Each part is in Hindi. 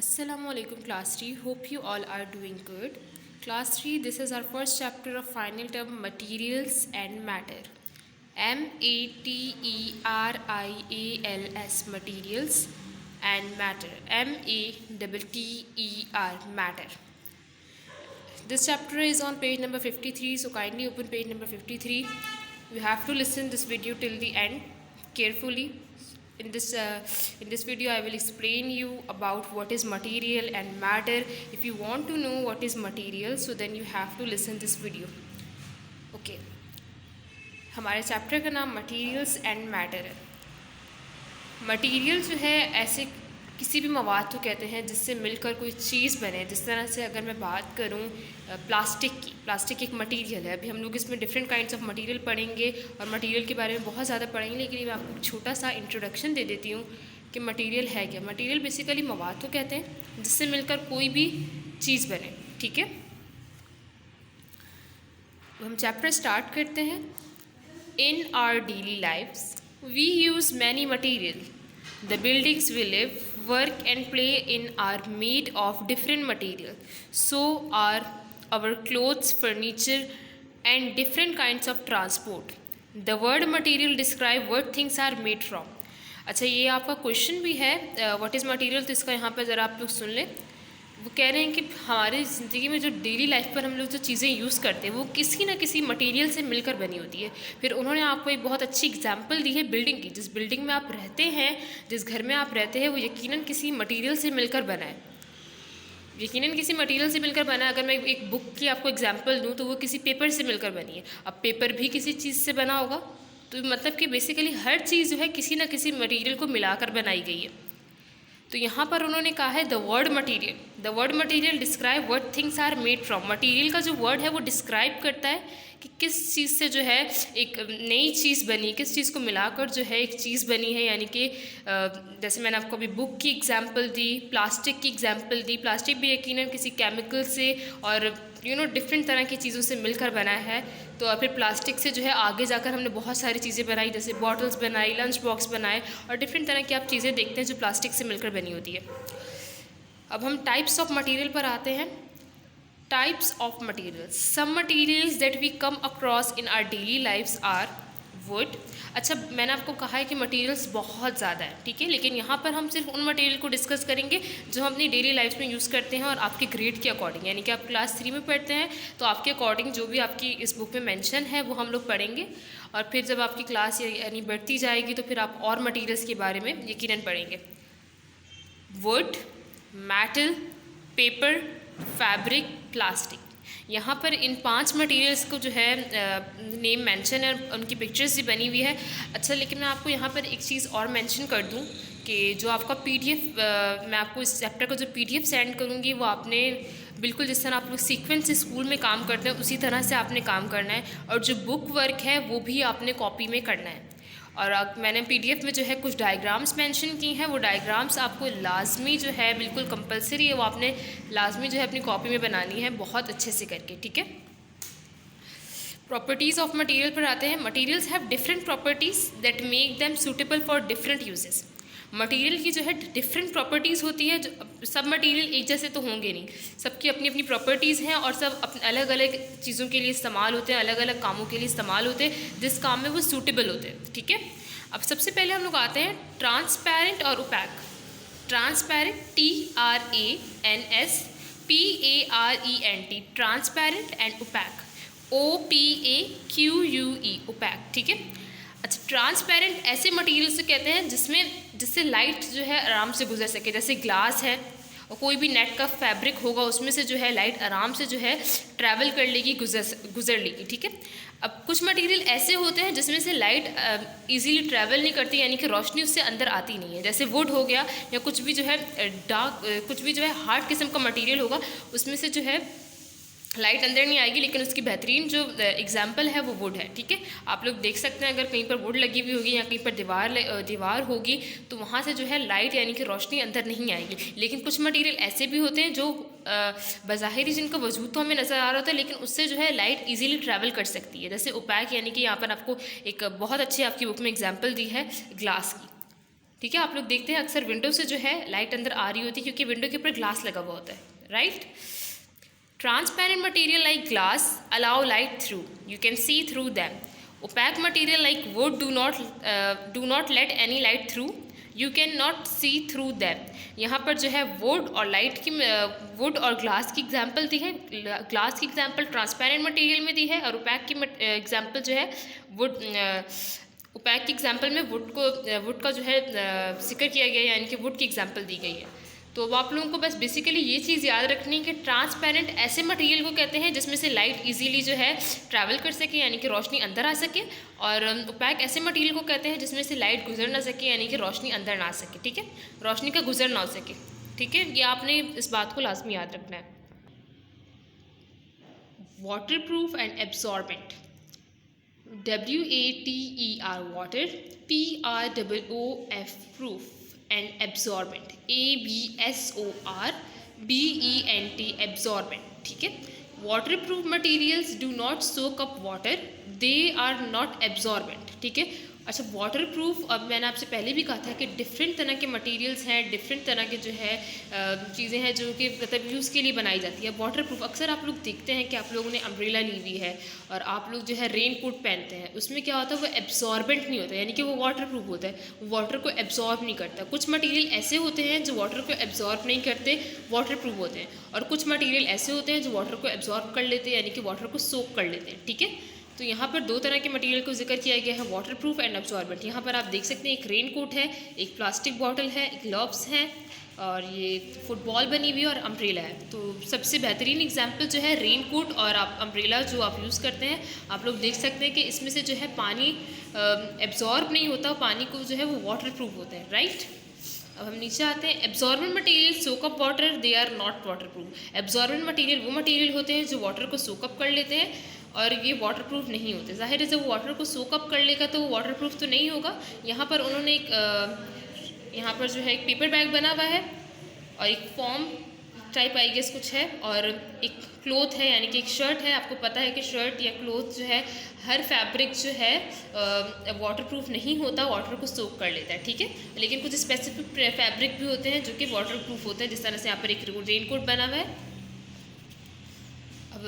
Assalamualaikum class 3. Hope you all are doing good. Class 3, this is our first chapter of final term materials and matter. Materials, materials and matter. Matter, matter. This chapter is on page number 53, so kindly open page number 53. You have to listen this video till the end carefully. In this video I will explain you about what is material and matter. If you want to know what is material, so then you have to listen this video. Okay, हमारे चैप्टर का नाम मटीरियल्स एंड मैटर है. मटीरियल जो है ऐसे किसी भी मवाद को कहते हैं जिससे मिलकर कोई चीज़ बने. जिस तरह से अगर मैं बात करूं प्लास्टिक एक मटेरियल है. अभी हम लोग इसमें डिफरेंट काइंड्स ऑफ मटेरियल पढ़ेंगे और मटेरियल के बारे में बहुत ज़्यादा पढ़ेंगे, लेकिन मैं आपको छोटा सा इंट्रोडक्शन दे देती हूँ कि मटेरियल है क्या. मटेरियल बेसिकली मवाद को कहते हैं जिससे मिलकर कोई भी चीज़ बने. ठीक है, हम चैप्टर स्टार्ट करते हैं. In our daily lifes we use many material. The buildings we live, work and play in are made of different material. So are our clothes, furniture and different kinds of transport. The word material describe what things are made from. अच्छा, ये आपका क्वेश्चन भी है व्हाट इज़ मटेरियल, तो इसका यहाँ पर ज़रा आप लोग सुन लें. वो कह रहे हैं कि हमारी ज़िंदगी में जो डेली लाइफ पर हम लोग जो चीज़ें यूज़ करते हैं वो किसी ना किसी मटेरियल से मिलकर बनी होती है. फिर उन्होंने आपको एक बहुत अच्छी एग्जांपल दी है बिल्डिंग की. जिस बिल्डिंग में आप रहते हैं, जिस घर में आप रहते हैं, वो यकीनन किसी मटेरियल से मिलकर बना है. यकीनन किसी मटेरियल से मिलकर बना है. अगर मैं एक बुक की आपको एग्जाम्पल दूँ तो वो किसी पेपर से मिलकर बनी है. अब पेपर भी किसी चीज़ से बना होगा, तो मतलब कि बेसिकली हर चीज़ जो है किसी ना किसी मटेरियल को मिलाकर बनाई गई है. तो यहाँ पर उन्होंने कहा है the word material describe what things are made from. Material का जो वर्ड है वो डिस्क्राइब करता है कि किस चीज़ से जो है एक नई चीज़ बनी, किस चीज़ को मिलाकर जो है एक चीज़ बनी है. यानी कि जैसे मैंने आपको अभी बुक की एग्जांपल दी, प्लास्टिक की एग्जांपल दी. प्लास्टिक भी यकीनन किसी केमिकल से और डिफरेंट तरह की चीज़ों से मिलकर बना है. तो फिर प्लास्टिक से जो है आगे जाकर हमने बहुत सारी चीज़ें बनाई, जैसे बॉटल्स बनाई, लंच बॉक्स बनाए और डिफरेंट तरह की आप चीज़ें देखते हैं जो प्लास्टिक से मिलकर बनी होती है. अब हम टाइप्स ऑफ मटेरियल पर आते हैं. Types of materials. Some materials that we come across in our daily lifes are wood. अच्छा, मैंने आपको कहा है कि मटेरियल्स बहुत ज़्यादा है, ठीक है, लेकिन यहाँ पर हम सिर्फ उन मटेरियल को डिस्कस करेंगे जो हम अपनी डेली लाइफ में यूज़ करते हैं और आपके ग्रेड के अकॉर्डिंग. यानी कि आप क्लास 3 में पढ़ते हैं तो आपके अकॉर्डिंग जो भी आपकी इस बुक में मेंशन है वो हम लोग पढ़ेंगे. और फिर जब आपकी क्लास यानी बढ़ती जाएगी तो फिर आप और मटेरियल्स के बारे में यकीनन पढ़ेंगे. Would, metal, paper, fabric, plastic. यहाँ पर इन 5 मटेरियल्स को जो है नेम मेंशन है, उनकी पिक्चर्स भी बनी हुई है. अच्छा, लेकिन मैं आपको यहाँ पर एक चीज़ और मेंशन कर दूँ कि जो आपका PDF मैं आपको इस चैप्टर का जो PDF सेंड करूँगी वो आपने बिल्कुल जिस तरह आप लोग सीक्वेंस से स्कूल में काम करते हैं उसी तरह से आपने काम करना है. और जो बुक वर्क है वो भी आपने कॉपी में करना है. और मैंने PDF में जो है कुछ डायग्राम्स मेंशन की हैं. वो डायग्राम्स आपको लाजमी जो है बिल्कुल कंपलसरी है, वो आपने लाजमी जो है अपनी कॉपी में बनानी है बहुत अच्छे से करके. ठीक है, प्रॉपर्टीज़ ऑफ मटेरियल पर आते हैं. Materials have different properties that make them suitable for different uses. Material की जो है डिफरेंट प्रॉपर्टीज़ होती है. सब मटेरियल एक जैसे तो होंगे नहीं, सबकी अपनी अपनी प्रॉपर्टीज़ हैं और सब अलग अलग चीज़ों के लिए इस्तेमाल होते हैं, अलग अलग कामों के लिए इस्तेमाल होते हैं जिस काम में वो सूटेबल होते हैं. ठीक है, अब सबसे पहले हम लोग आते हैं ट्रांसपेरेंट और opaque. Transparent, TRANSPARENT, transparent and opaque, OPAQUE, opaque. ठीक है. अच्छा, ट्रांसपेरेंट ऐसे मटेरियल से कहते हैं जिससे लाइट जो है आराम से गुजर सके. जैसे ग्लास है और कोई भी नेट का फैब्रिक होगा उसमें से जो है लाइट आराम से जो है ट्रैवल कर लेगी, गुजर लेगी. ठीक है. अब कुछ मटेरियल ऐसे होते हैं जिसमें से लाइट इजीली ट्रैवल नहीं करती, यानी कि रोशनी उससे अंदर आती नहीं है. जैसे वुड हो गया या कुछ भी जो है कुछ भी जो है हार्ड किस्म का मटेरियल होगा, उसमें से जो है लाइट अंदर नहीं आएगी, लेकिन उसकी बेहतरीन जो एग्जाम्पल है वो वुड है. ठीक है, आप लोग देख सकते हैं अगर कहीं पर वुड लगी हुई होगी या कहीं पर दीवार होगी तो वहाँ से जो है लाइट यानी कि रोशनी अंदर नहीं आएगी. लेकिन कुछ मटेरियल ऐसे भी होते हैं जो बज़ाहिरी जिनका वजूद तो हमें नज़र आ रहा होता है लेकिन उससे जो है लाइट इजीली ट्रैवल कर सकती है. जैसे ओपैक, यानी कि यहाँ पर आपको एक बहुत अच्छी आपकी बुक में एग्जाम्पल दी है ग्लास की. ठीक है, आप लोग देखते हैं अक्सर विंडो से जो है लाइट अंदर आ रही होती है क्योंकि विंडो के ऊपर ग्लास लगा हुआ होता है, right. Transparent material like glass allow light through. You can see through them. Opaque material like wood do not let any light through. You cannot see through them. यहाँ पर जो है वुड और लाइट की वुड और ग्लास की एग्जांपल दी है। ग्लास की एग्जांपल ट्रांसपेरेंट मटेरियल में दी है और ओपैक की एग्जांपल जो है वुड ओपैक की एग्जांपल में वुड का जो है जिक्र किया गया है, यानी कि वुड की एग्जांपल दी गई है। तो अब आप लोगों को बस बेसिकली ये चीज़ याद रखनी है कि ट्रांसपेरेंट ऐसे मटेरियल को कहते हैं जिसमें से लाइट इजीली जो है ट्रैवल कर सके, यानी कि रोशनी अंदर आ सके, और ओपैक ऐसे मटेरियल को कहते हैं जिसमें से लाइट गुजर ना सके, यानी कि रोशनी अंदर ना आ सके, ठीक है, रोशनी का गुजर ना हो सके, ठीक है। ये आपने इस बात को लाजमी याद रखना है। Water proof and absorbent, WATER water, PROOF proof and absorbent, ABSORBENT absorbent, ठीक है। waterproof materials do not soak up water, they are not absorbent, ठीक है। अच्छा, वाटर प्रूफ, अब मैंने आपसे पहले भी कहा था कि डिफरेंट तरह के मटेरियल्स हैं, डिफरेंट तरह के जो है चीज़ें हैं जो कि मतलब यूज़ के लिए बनाई जाती है। वाटर प्रूफ अक्सर आप लोग देखते हैं कि आप लोगों ने अम्ब्रेला ली हुई है और आप लोग जो है रेन कोट पहनते हैं, उसमें क्या होता है वो एब्जॉर्बेंट नहीं होता, यानी कि वो वाटर प्रूफ होता है, वो वाटर को एब्जॉर्ब नहीं करता। कुछ मटीरियल ऐसे होते हैं जो वाटर को एब्जॉर्ब नहीं करते, वाटर प्रूफ होते हैं, और कुछ मटीरियल ऐसे होते हैं जो वाटर को एब्जॉर्ब कर लेते हैं, यानी कि वाटर को सोक कर लेते हैं, ठीक है। तो यहाँ पर दो तरह के मटेरियल को जिक्र किया गया है, वाटर प्रूफ एंड एब्जॉर्बेंट। यहाँ पर आप देख सकते हैं एक रेन कोट है, एक प्लास्टिक बॉटल है, एक ग्लव्स हैं, और ये फुटबॉल बनी हुई है और अम्ब्रेला है। तो सबसे बेहतरीन एग्जांपल जो है रेन कोट और आप अम्ब्रेला जो आप यूज़ करते हैं, आप लोग देख सकते हैं कि इसमें से जो है पानी एब्जॉर्ब नहीं होता, पानी को जो है वो वाटर प्रूफ होते हैं, राइट। अब हम नीचे आते हैं। Absorbent material soak up water, they are not waterproof. Absorbent material वो मटेरियल होते हैं जो वाटर को सोक अप कर लेते हैं और ये वाटर प्रूफ नहीं होते। जाहिर है जब वो वाटर को सोक अप कर लेगा तो वो वाटर प्रूफ तो नहीं होगा। यहाँ पर उन्होंने यहाँ पर जो है एक पेपर बैग बना हुआ है और एक फॉर्म टाइप आई गेस कुछ है, और एक क्लोथ है, यानी कि एक शर्ट है। आपको पता है कि शर्ट या क्लोथ जो है, हर फैब्रिक जो है वाटर प्रूफ नहीं होता, वाटर को सोक कर लेता है, ठीक है। लेकिन कुछ स्पेसिफिक फैब्रिक भी होते हैं जो कि वाटर प्रूफ होते हैं, जिस तरह से यहाँ पर एक रेन कोट बना हुआ है। अब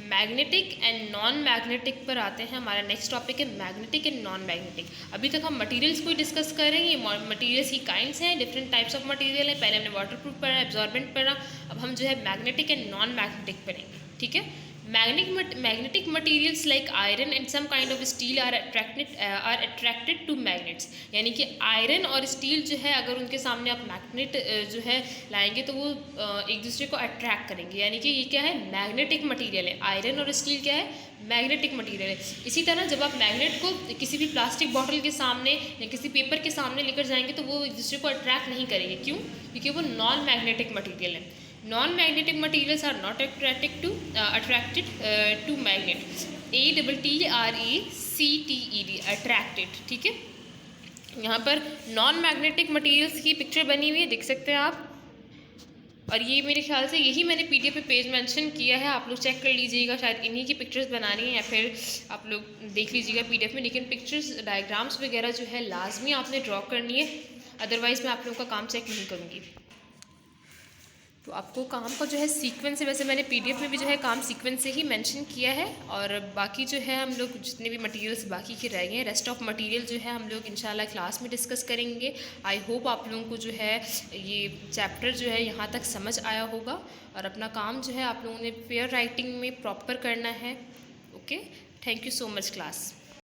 मैग्नेटिक एंड नॉन मैग्नेटिक पर आते हैं। हमारा नेक्स्ट टॉपिक है मैग्नेटिक एंड नॉन मैग्नेटिक। अभी तक हम मटेरियल्स को डिस्कस कर रहे हैं, ये मटेरियल्स की काइंड्स हैं, डिफरेंट टाइप्स ऑफ मटेरियल है। पहले हमने वाटरप्रूफ पढ़ा, एब्जॉर्बेंट पढ़ा, अब हम जो है मैग्नेटिक एंड नॉन मैग्नेटिक पढ़ेंगे, ठीक है। Magnetic materials like iron and some kind of steel are attracted to magnets, यानी कि आयरन और स्टील जो है अगर उनके सामने आप मैग्नेट जो है लाएंगे तो वो एक दूसरे को अट्रैक्ट करेंगे, यानी कि ये क्या है, मैग्नेटिक मटेरियल है। आयरन और स्टील क्या है, मैग्नेटिक मटेरियल है। इसी तरह जब आप मैग्नेट को किसी भी प्लास्टिक बॉटल के सामने या किसी पेपर के सामने लेकर जाएंगे तो वो एक दूसरे को अट्रैक्ट नहीं करेंगे। क्यों? क्योंकि वो नॉन मैग्नेटिक मटेरियल है। Non-magnetic materials are not attracted to magnet. ATTRACTED, attracted, ठीक है। यहाँ पर नॉन मैग्नेटिक मटेरियल्स की पिक्चर बनी हुई है, देख सकते हैं आप, और ये मेरे ख्याल से यही मैंने PDF पे पेज मेंशन किया है, आप लोग चेक कर लीजिएगा, शायद इन्हीं की पिक्चर्स बनानी है या फिर आप लोग देख लीजिएगा PDF में। लेकिन पिक्चर्स डायग्राम्स वगैरह जो है लाजमी आपने ड्रॉ करनी है, अदरवाइज़ मैं आप लोगों का काम चेक नहीं करूँगी। तो आपको काम का जो है सीक्वेंस है, वैसे मैंने PDF में भी जो है काम सीक्वेंस से ही मेंशन किया है, और बाकी जो है हम लोग जितने भी मटेरियल्स बाकी के रह गए हैं, रेस्ट ऑफ मटेरियल जो है हम लोग इंशाल्लाह क्लास में डिस्कस करेंगे। आई होप आप लोगों को जो है ये चैप्टर जो है यहाँ तक समझ आया होगा, और अपना काम जो है आप लोगों ने फेयर राइटिंग में प्रॉपर करना है। Okay, thank you so much class.